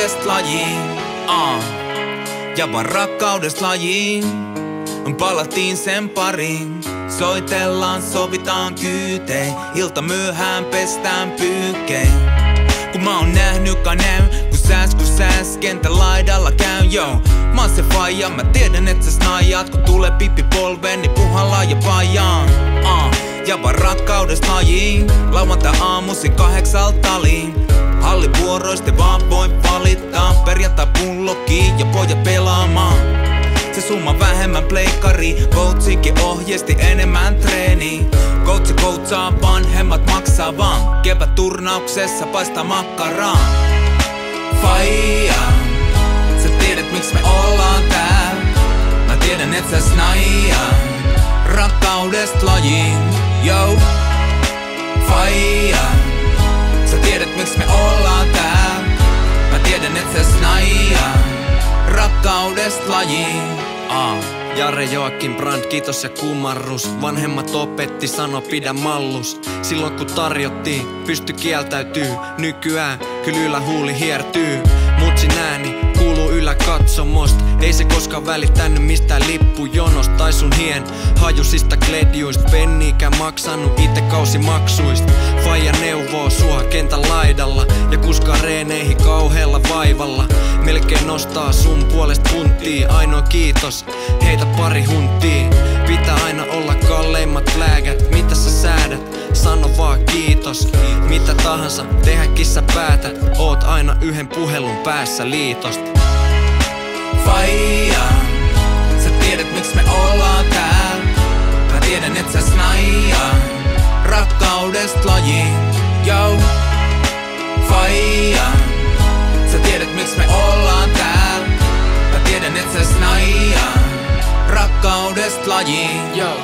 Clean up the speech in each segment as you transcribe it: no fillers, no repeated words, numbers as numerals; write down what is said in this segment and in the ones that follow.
rakkaudesta lajiin. Ja vaan rakkaudesta lajiin. Palattiin sen pariin. Soitellaan, sovitaan kyytei. Ilta myöhään pestään pyykkein. Kun mä oon nähnyt kanen, kun sääs kentän laidalla käyn, yo. Mä oon se faija, mä tiedän et sä snaijat. Kun tulee pipi polveen, niin puhallaan ja paijaan. Ja vaan rakkaudesta lajiin. Lauantai-aamuisin 8 taliin. Hallivuoroista vaan voi valittaa. Perjantai pullokiin ja pojat pelaamaan. Se summa vähemmän pleikkari. Coachinkin ohjesti enemmän treeni. Coach coachaa, vanhemmat maksaa vaan. Kevät turnauksessa paistaa makkaraa. Faija, sä tiedät miksi me ollaan täällä. Mä tiedän et sä snaija. Rakkaudesta lajiin, yo. Faija, sä tiedät miksi me ollaan täällä. Mä tiedän et sä snaija. Rakkaudesta lajiin. Jare Joakim Brand, kiitos ja kumarrus. Vanhemmat opetti, sano pidä mallus. Silloin kun tarjottiin, pysty kieltäytyy. Nykyään kyllä ylähuuli hiertyy. Mutsin ääni kuuluu yläkatsomost. Ei se koskaan välittänyt mistään lippujonosta tai sun hien hajusista kledjuista. Penniikään maksanut ite kausimaksuista. Faija neuvoo sua kentän laidalla ja kuskaa reeneihin kauhealla vaivalla. Melkein nostaa sun puolesta punttia. Ainoa kiitos, heitä pari hunttia. Pitää aina olla kalleimmat lääkät. Mitä sä säädät? Sano vaan kiitos. Mitä tahansa tehdäkin sä päätät. Oot aina yhden puhelun päässä liitosta. Faija, sä tiedät miksi me ollaan täällä. Mä tiedän et sä snaija. Rakkaudesta lajiin, yo. Faija, sä tiedät miksi me ollaan täällä. Mä tiedän et sä snaija. Rakkaudesta lajiin, yo.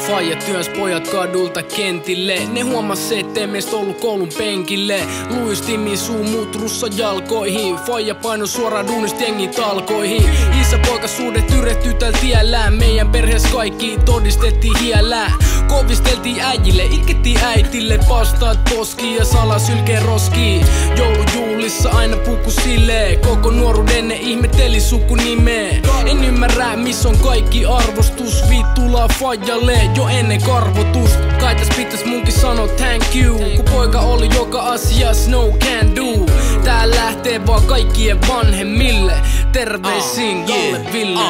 Faija työns pojat kadulta kentille. Ne huomas ettei meistä ollut koulun penkille. Luistimi suu muut russa jalkoihin. Faija paino suoraan duunista jengi talkoihin. Isä-poikasuudet yretty tällä tiellään. Meidän perhees kaikki todistettiin hiellään. Kovisteltiin äijille, itkettiin äitille. Pastaat poskiin ja salasylkeen roskiin. Joulujuhlissa aina puku silleen. Koko nuoruuden ne ihmetteli sukunimeä. En ymmärrä missä on kaikki arvostus. Vittulaa Faijalle jo ennen karvotusta. Kai täs pitäis munkin sano thank you. Kun poika oli joka asias no can do. Tää lähtee vaan kaikkien vanhemmille. Terveisiin Galle Ville.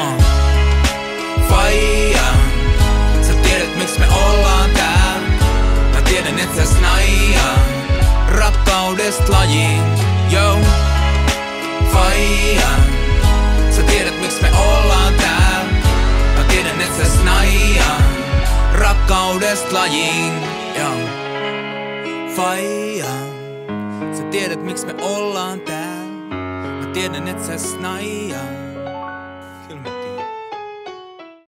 Faija, sä tiedät miksi me ollaan täällä. Mä tiedän et sä snaija. Rakkaudesta lajiin, yo. Faija, sä tiedät miksi me ollaan täällä. Mä tiedän et sä snaija. Rakkaudesta lajiin, yo. Faija, sä tiedät miksi me ollaan täällä. Mä tiedän et sä snaija.